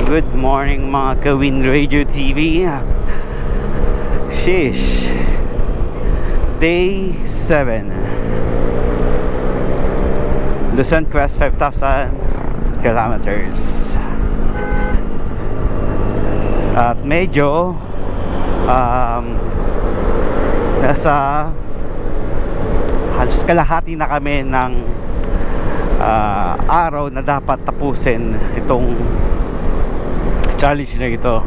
Good morning mga Kawin Radio TV. Sheesh. Day 7 Luzon Quest 5,000 kilometers. At medyo nasa halos kalahati na kami ng araw na dapat tapusin itong challenge na ito.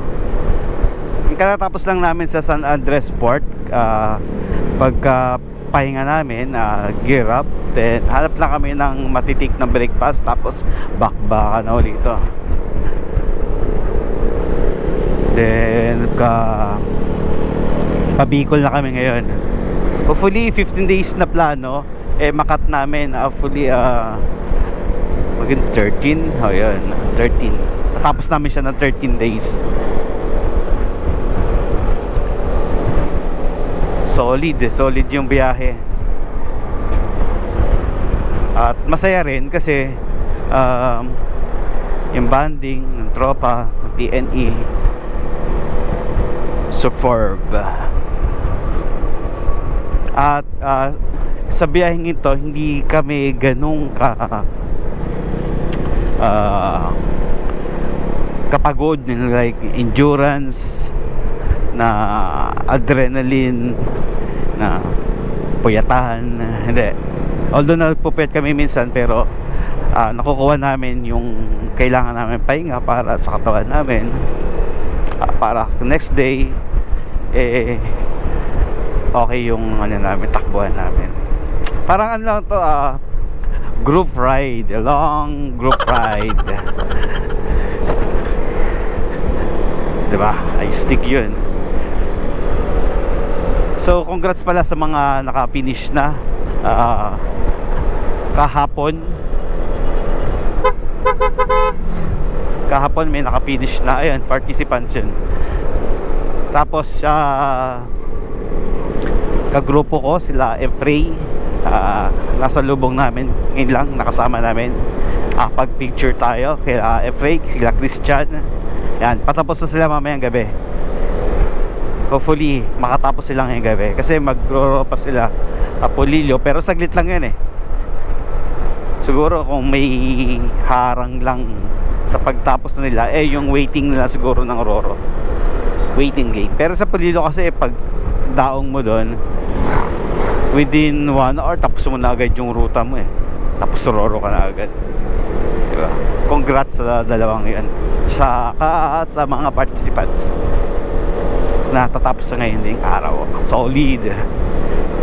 Katatapos lang namin sa San Andres Port. Pagka pahinga namin, gear up, then hanap lang kami ng matitik na breakfast, tapos bakbaka na ulit ito. Then pabikol na kami ngayon. Hopefully 15 days na plano makat namin. Hopefully maging 13. Oh yun, 13. Tapos namin siya ng 13 days. Solid yung biyahe. At masaya rin kasi yung banding ng tropa, ng TNE, superb. At sa biyaheng ito, hindi kami ganung kapagod, like endurance na adrenaline na puyatahan. Hindi, although nagpupuyat kami minsan, pero nakukuha namin yung kailangan namin pahinga para sa katawan namin, para next day okay yung namin, takbuhan namin. Parang ano lang to, group ride, a long group ride. Diba? Ay stick yun. So congrats pala sa mga naka-finish na kahapon may naka-finish na. Ayan, participants yun. Tapos kagrupo ko sila Efray, nasa lubong namin ngayon lang, nakasama namin. Pag-picture tayo kaya Efray, sila Christian. Yan, patapos na sila mamayang gabi. Hopefully makatapos sila ngayong gabi, kasi magro pa sila Apolillo, pero saglit lang yan siguro kung may harang lang sa pagtapos nila yung waiting nila siguro ng Roro, waiting game. Pero sa Apolillo kasi pag daong mo doon within 1 hour, tapos mo na agad yung ruta mo tapos Roro ka na agad, diba? Congrats sa dalawang yan, sa mga participants na tatapos sa ngayon ding araw. Solid.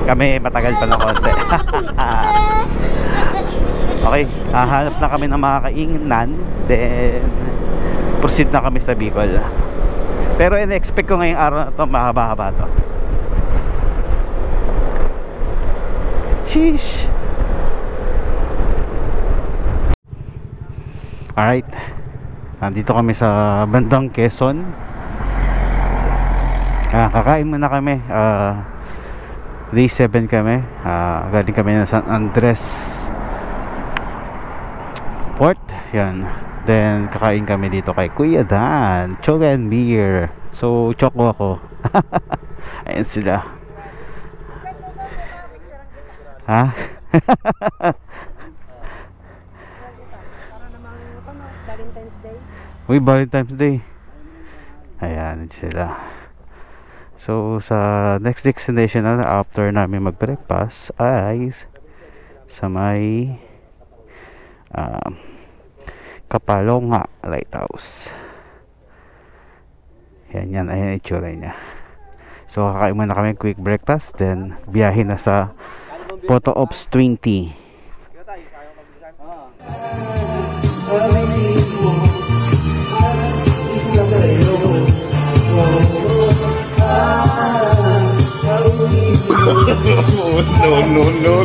Kami matagal pa na konti. Okay, hanap na kami ng mga kainan, then proceed na kami sa Bicol. Pero in-expect ko ngayong araw na to mahaba-haba to. Sheesh. Alright, nandito kami sa bandang Quezon. Kakain muna kami. Day 7 kami. Galing kami ng San Andres Port. Yan. Then kakain kami dito kay Kuya Dan, Choga and Beer. So choco ako. Ayan sila. Ha? Uy, Valentine's Day. Ayan sila. So sa next destination na after namin mag-breakfast ay sa may Kapalonga Lighthouse. Yan, ayan itsura niya. So kakain muna kami quick breakfast, then biyahe na sa Photo Ops 20. No.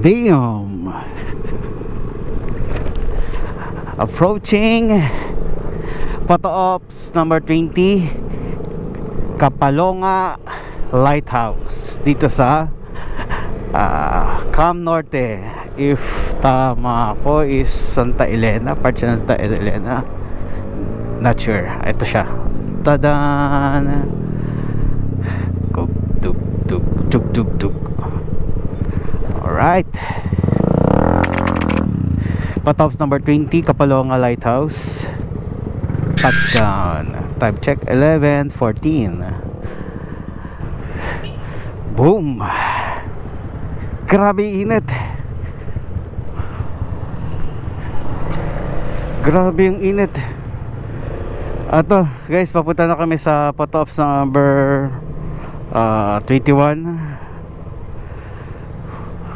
Damn. Approaching photo ops number 20, Kapalonga Lighthouse dito sa Cam Norte. If tama ako is Santa Elena, part siya ng Santa Elena, not sure. Ito siya, tadan. Tuk tuk tuk tuk tuk. Alright, photo ops number 20, Kapalonga Lighthouse. Touchdown. Time check 11:14. Boom. Grabe init. Grabe yung init. Ato guys, papunta na kami sa photo ops number 21.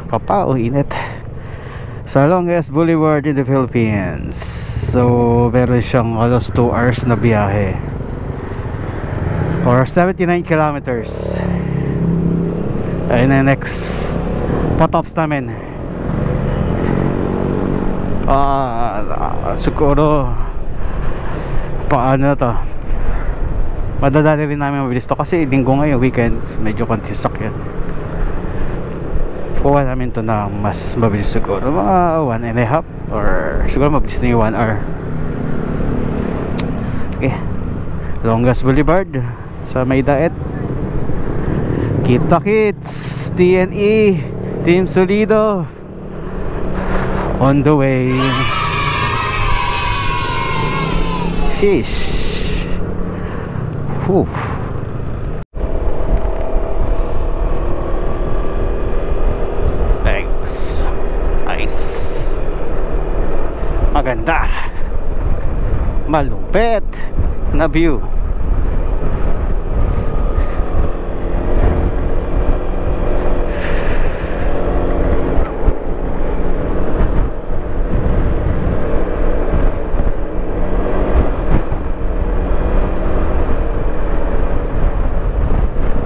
Kapao init sa longest boulevard in the Philippines. So meron siyang halos 2 hours na biyahe or 79 kilometers. And the next photo ops namin siguro paano to, madadali rin namin mabilis to kasi linggo ngayon, weekend, medyo kontisak yan. Kuha namin to na mas mabilis siguro, mga 1.5 or siguro mabilis na yung 1 hour. Okay, longest boulevard sa may daet. Kita kits, TNE, Team Solido on the way. Sheesh. Whew. Thanks. Nice. Maganda. Malupet na view.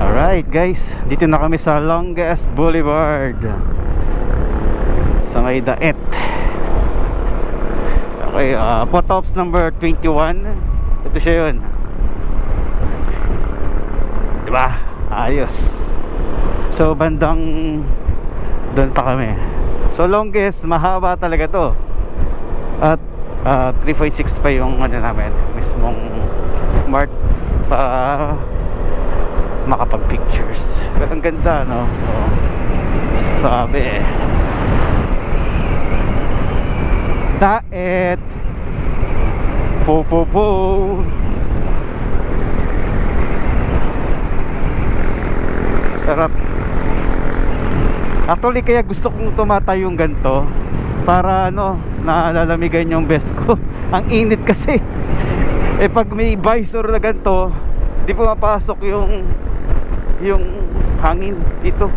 Alright guys, dito na kami sa longest boulevard sa may daet. Okay, photo ops number 21. Ito siya yun, diba? Ayos. So bandang doon pa kami. So longest, mahaba talaga to. At 3.6 pa yung ano namin, mismong mark para makapag pictures. Pero ang ganda, no? Oh, sabi eh, daet po po po. Sarap. Actually kaya gusto kong tumatayo yung ganito para ano, nalalamigan yung best ko. Ang init kasi eh pag may visor na ganito, di pumapasok yung hangin dito.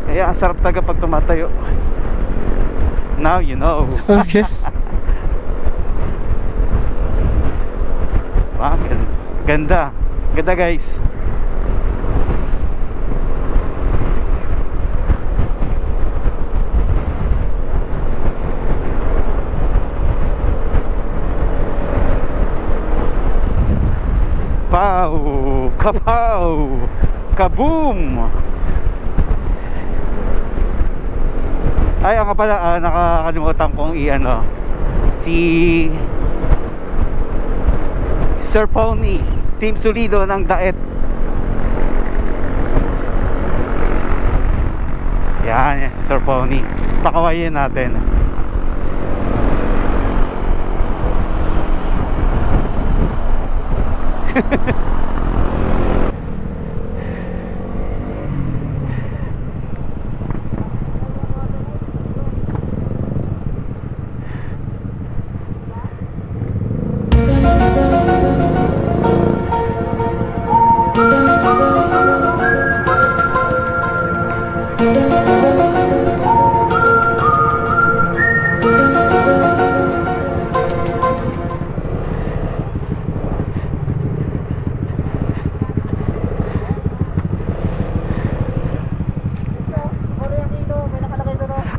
Kaya ang sarap talaga pag tumatayo. Now you know. Okay. Ganda. Ganda guys. Pow! Kapow! Kaboom! Ay, nga pala, nakakalimutan kong i-ano, si Sir Pony, Team Solido ng Daet. Yan si Sir Pony. Pakawayin natin.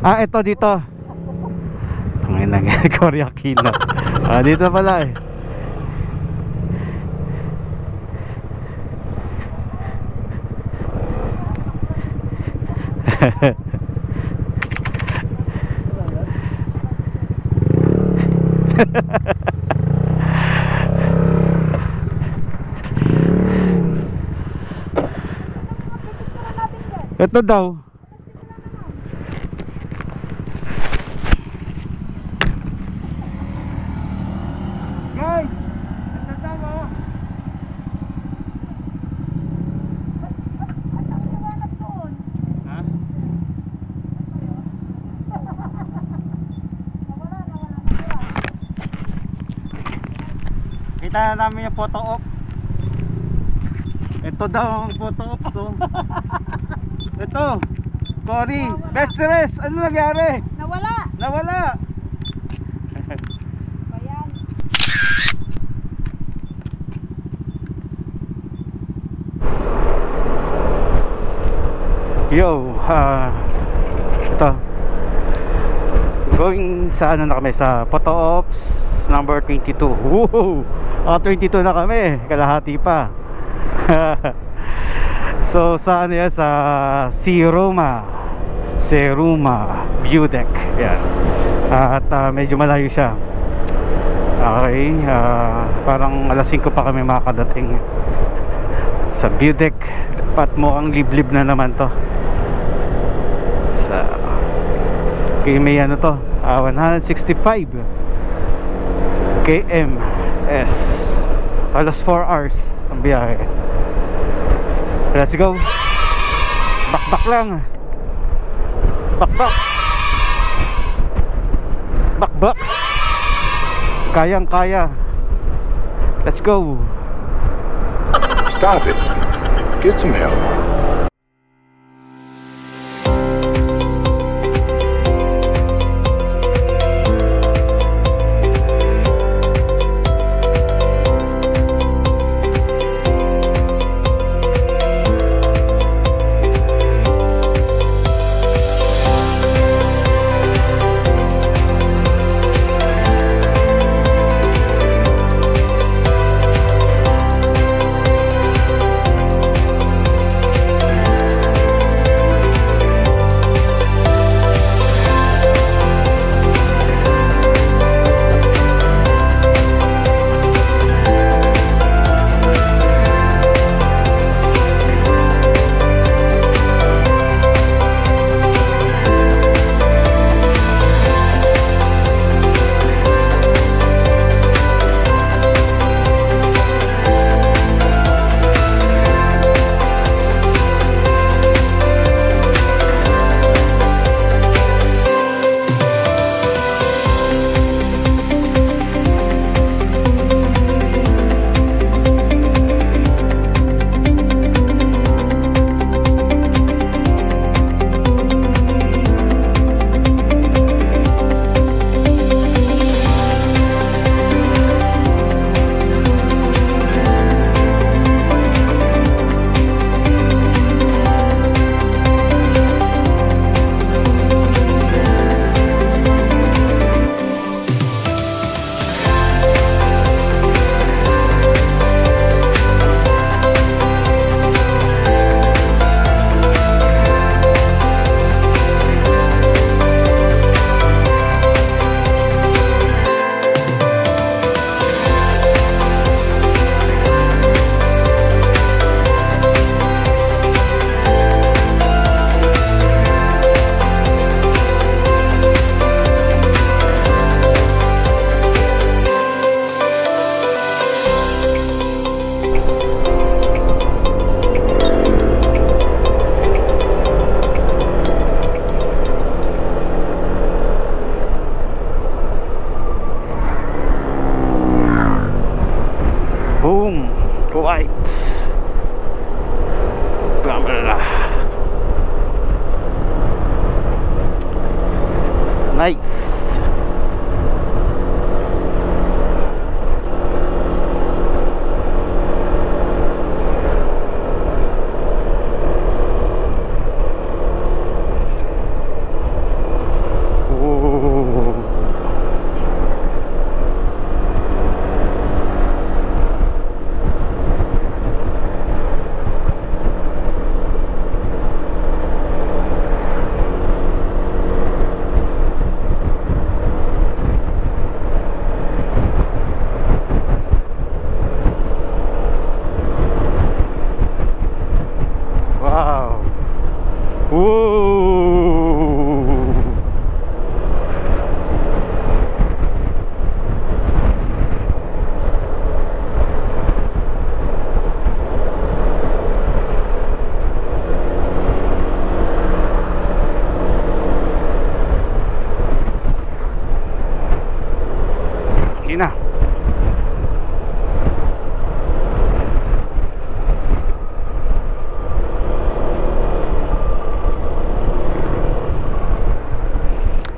Ah, ito dito. Ang ina nga, Korea Kino. Ah, dito pala eh. Ito daw. Guys, ito daw oh. Ha? Kita na namin yung photo ops. Ito daw ang photo ops oh. Ito, Cory, best dress, ano nangyari? Nawala. Nawala. Ayan. Yo, ito. Going sa ano na kami, sa photo ops number 22. Woohoo! 22 na kami, kalahati pa. So sa ano yan, sa Seruma View Deck yan. At medyo malayo siya. Okay, parang alas 5 pa kami makakadating sa View Deck. At mukhang liblib na naman to. Sa okay, may ano to, 165 kms. Alas 4 hours ang biyahe. Let's go. Bakbak lang. Bakbak. Bakbak. Kayang kaya. Let's go. Stop it. Get some help. Nice.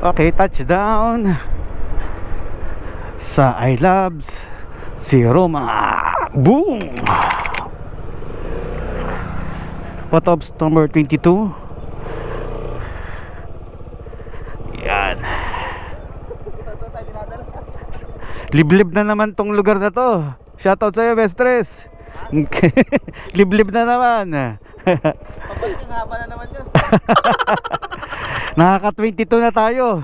Okay, touchdown sa iLabs si Roma. Boom! Potops number 22. Yan. Liblib na naman tong lugar na to. Shoutout sa'yo, Bestres. Liblib na naman. Papanting haba na naman yun. Nakaka 22 na tayo.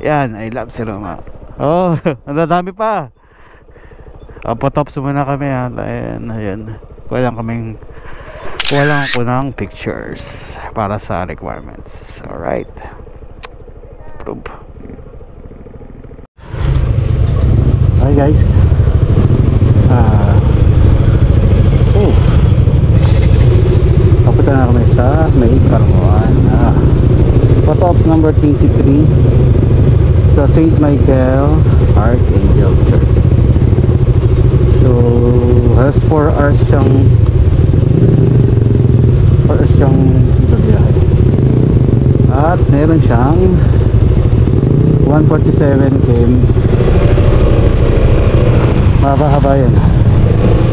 Yan, I love si Roma. Oh, ang dami pa. Potops muna kami. Ayan, ayan. Walang kunang pictures para sa requirements. Alright. Prove. Hi guys. Papunta na kami sa May Carmoan. Potops number 23 sa St. Michael Archangel Church. So halos 4 hours siyang biyahe. At meron siyang 147 km. Mahaba-haba yun,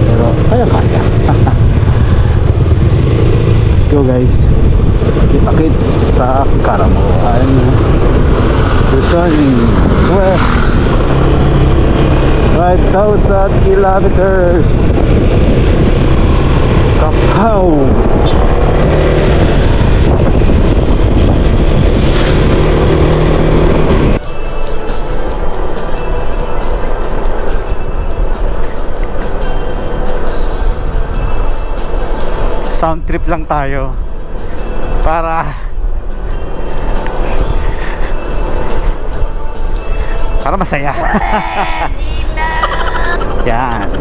pero kaya let's go guys. Kita-kits sa Karamuan, Luzon West. 5,000 kilometers. Kapaw. Sound trip lang tayo para masaya. Yan,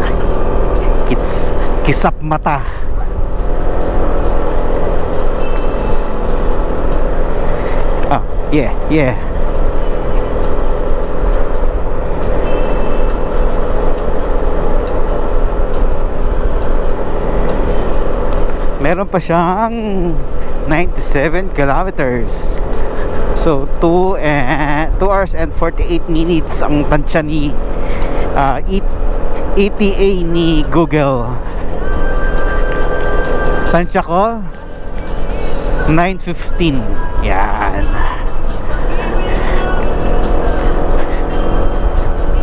kisap mata. Yeah. Meron pa siyang 97 kilometers. So 2 hours and 48 minutes ang tansya ni ETA ni Google. Tansya ko 9:15. Yan.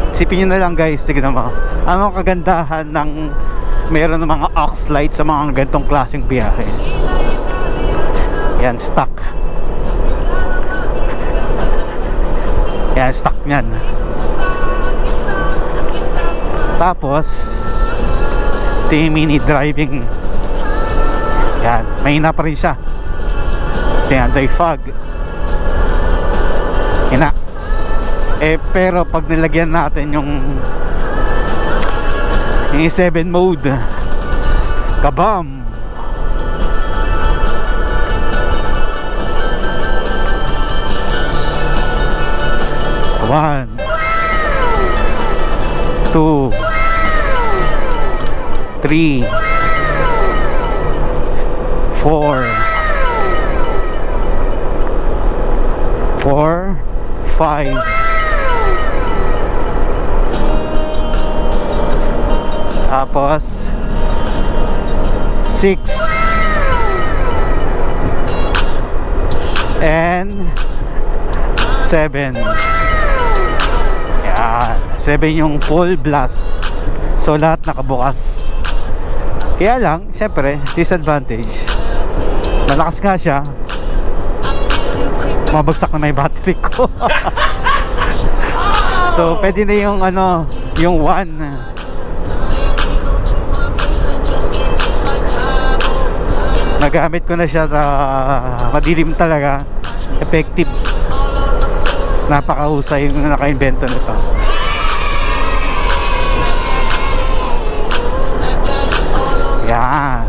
Isipin nyo na lang guys, tignan mo ano kagandahan ng meron ng mga aux light sa mga ganitong klaseng biyahe. Yan, stock. Yan, stock nyan. Tapos ito yung mini driving. Yan, mahina pa rin siya. Ito yung anti-fog. Kina. Pero pag nilagyan natin yung 7 mode, kabam. One, 2, 3, 4, 5. Tapos 6 and 7. Yan, 7 yung full blast. So lahat nakabukas. Kaya lang, syempre, disadvantage, malakas nga siya, mabagsak na may battery ko. So pwede na yung yung 1. Nagamit ko na siya sa madilim talaga. Effective. Napakahusay yung naka-invento nito. Yan.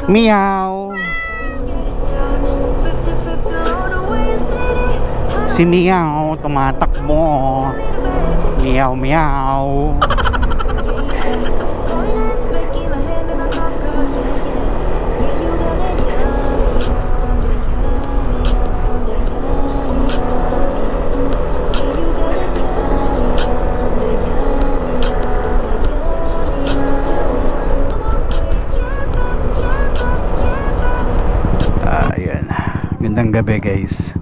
Meow. Si Meow tumatakbo. Meow meow. Ayan. Gandang gabi guys.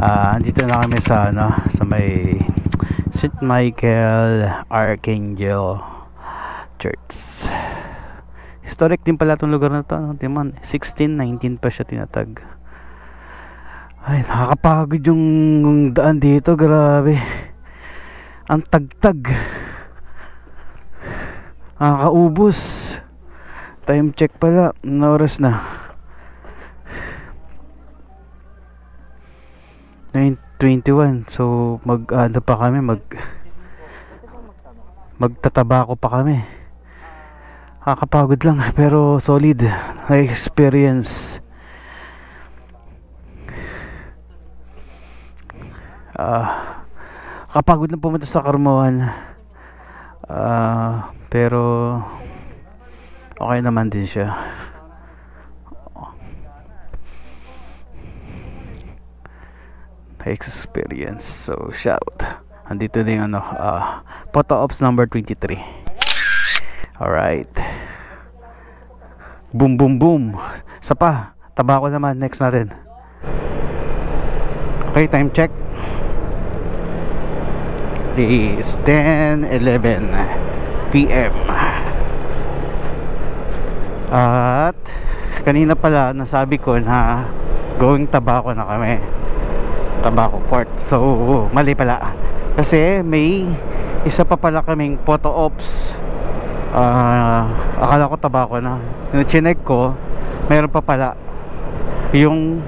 Andito na kami sa sa may St. Michael Archangel Church. Historic din pala itong lugar na to, 1619 pa siya tinatag. Ay, nakakapagod yung daan dito, grabe. Ang tagtag. Nakakaubos. Time check pala, na oras na? 9:21. So pa kami, magtatabako pa kami. Nakakapagod lang pero solid na experience. Kapagod lang pumunta sa Carmoan. Pero okay naman din siya. Experience. So shout. Andito na yung photo ops number 23. Alright. Boom boom boom. Isa pa. Tabako naman. Next natin. Okay, time check. It's 10:11 PM. At kanina pala nasabi ko na going Tabaco na kami. Tabaco Port. So mali pala. Kasi may isa pa pala kaming photo ops. Akala ko Tabaco na. Yung chinek ko, mayroon pa pala yung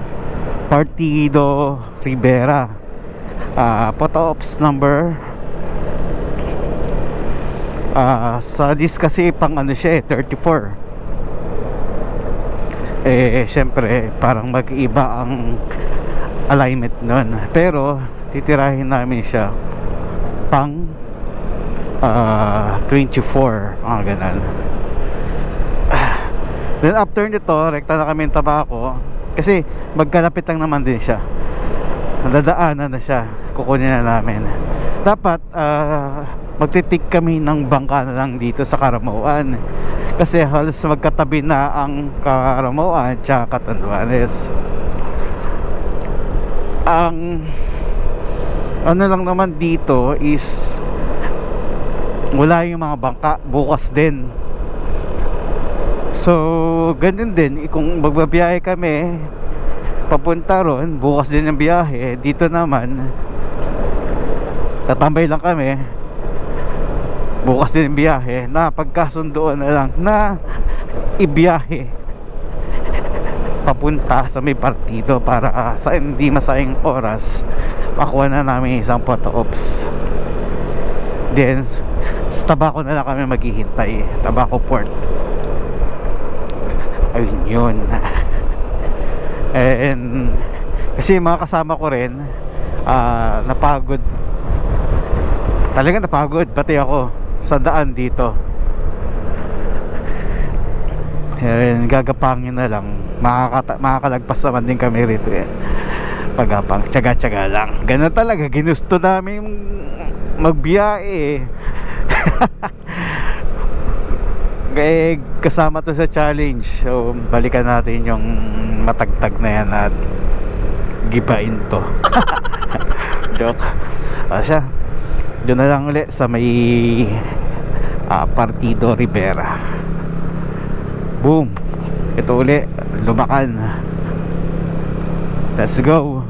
Partido Rivera. Photo ops number sa list kasi pang siya 34. Syempre parang mag-iba ang alignment nun, pero titirahin namin siya pang 24, ganun. Then after nito, rekta na kami ng Tabaco kasi magkalapit lang naman din siya, nadadaanan na siya, kukunin na namin. Dapat magtitik kami ng bangka na lang dito sa Caramoan kasi halos magkatabi na ang Caramoan tsaka Catanduanes. Ang lang naman dito is wala yung mga bangka bukas din. So ganun din kung magbabiyahe kami papunta ron, bukas din ang biyahe. Dito naman tatambay lang kami, bukas din ang biyahe, na pagkasundoan na lang na ibiyahe papunta sa may partido para sa hindi masayang oras makuha na namin isang photo ops. Then sa Tabaco na lang kami maghihintay, Tabaco Port. Ayun yun. And kasi mga kasama ko rin napagod, talaga napagod pati ako sa daan dito. Yan, gagapangin na lang. Makakalagpas naman din kami rito pagapang, tsaga-tsaga lang. Ganun talaga, ginusto namin magbiyahe kaya kasama to sa challenge. So balikan natin yung matagtag na yan at gibain to. Joke. Siya, doon na lang ulit sa may Partido Rivera. Boom. Ito ulit, Lumacan. Let's go.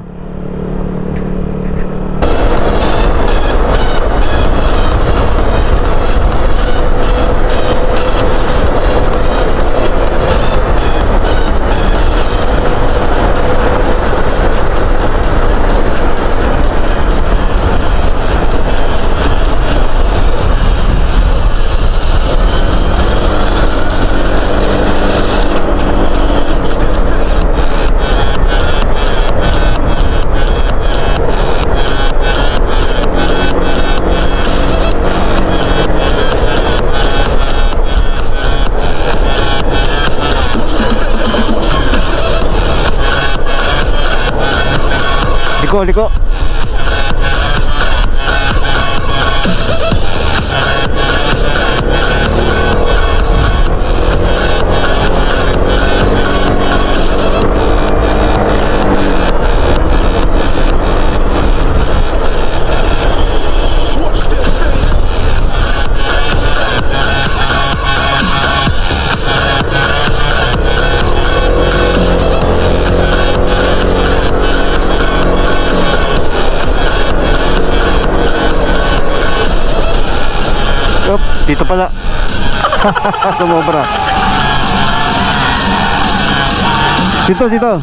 Liko. Dito pala. Sumobra. Dito.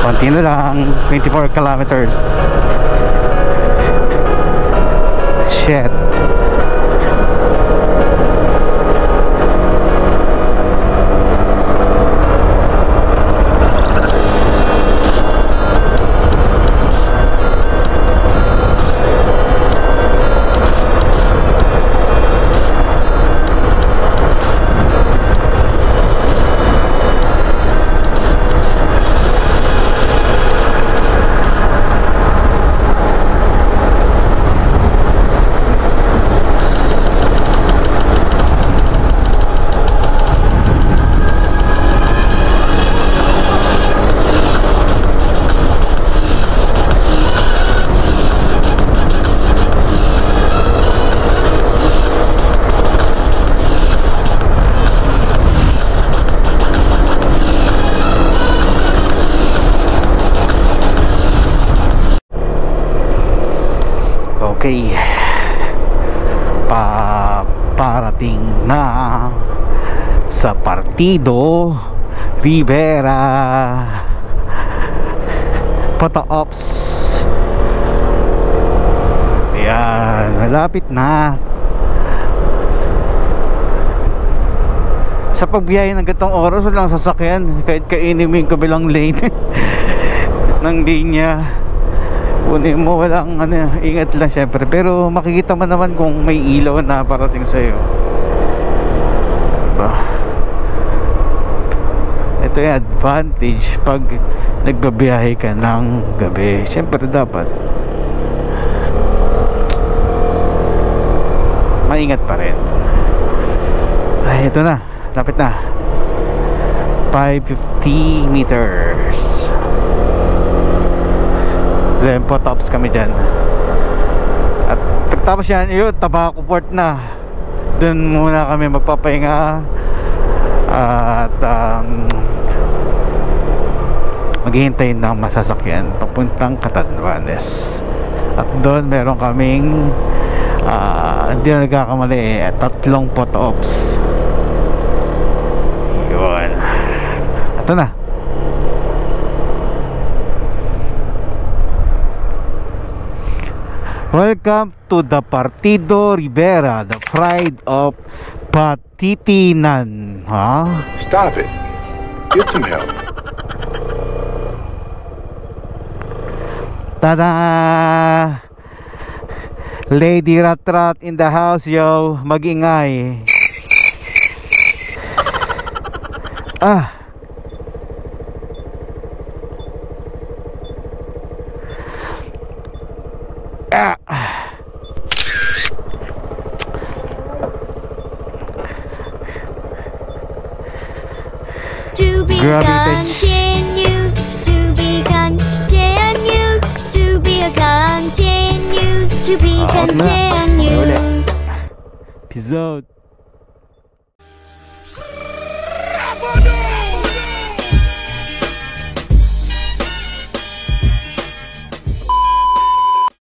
Konti lang, 24 kilometers. Shit. Okay, parating na sa Partido Rivera Photo Ops. Ayan, malapit na. Sa pagbiyahe ng gatong oras walang sasakyan, kahit kainin mo yung kabilang lane ng linya, kunin mo, walang ingat lang syempre, pero makikita mo naman kung may ilaw na parating sa'yo, diba? Ito yung advantage pag nagbabiyahe ka ng gabi. Syempre dapat maingat pa rin. Ay, ito na, lapit na. 550 meters. Then photops kami dyan. At tapos yan, yun, Tabaco Port na. Doon muna kami magpapahinga. At maghihintay ng masasakyan papuntang Catanduanes. At doon meron kaming hindi na nagkakamali 3 photops. Yun. Ito na. Welcome to the Partido Rivera, the pride of Patitinan. Huh? Stop it. Get some help. Tada! Lady Rat in the house, yo. Mag-ingay. Ah. To be continued, to be continued, to be continued, to be continued. Peace out.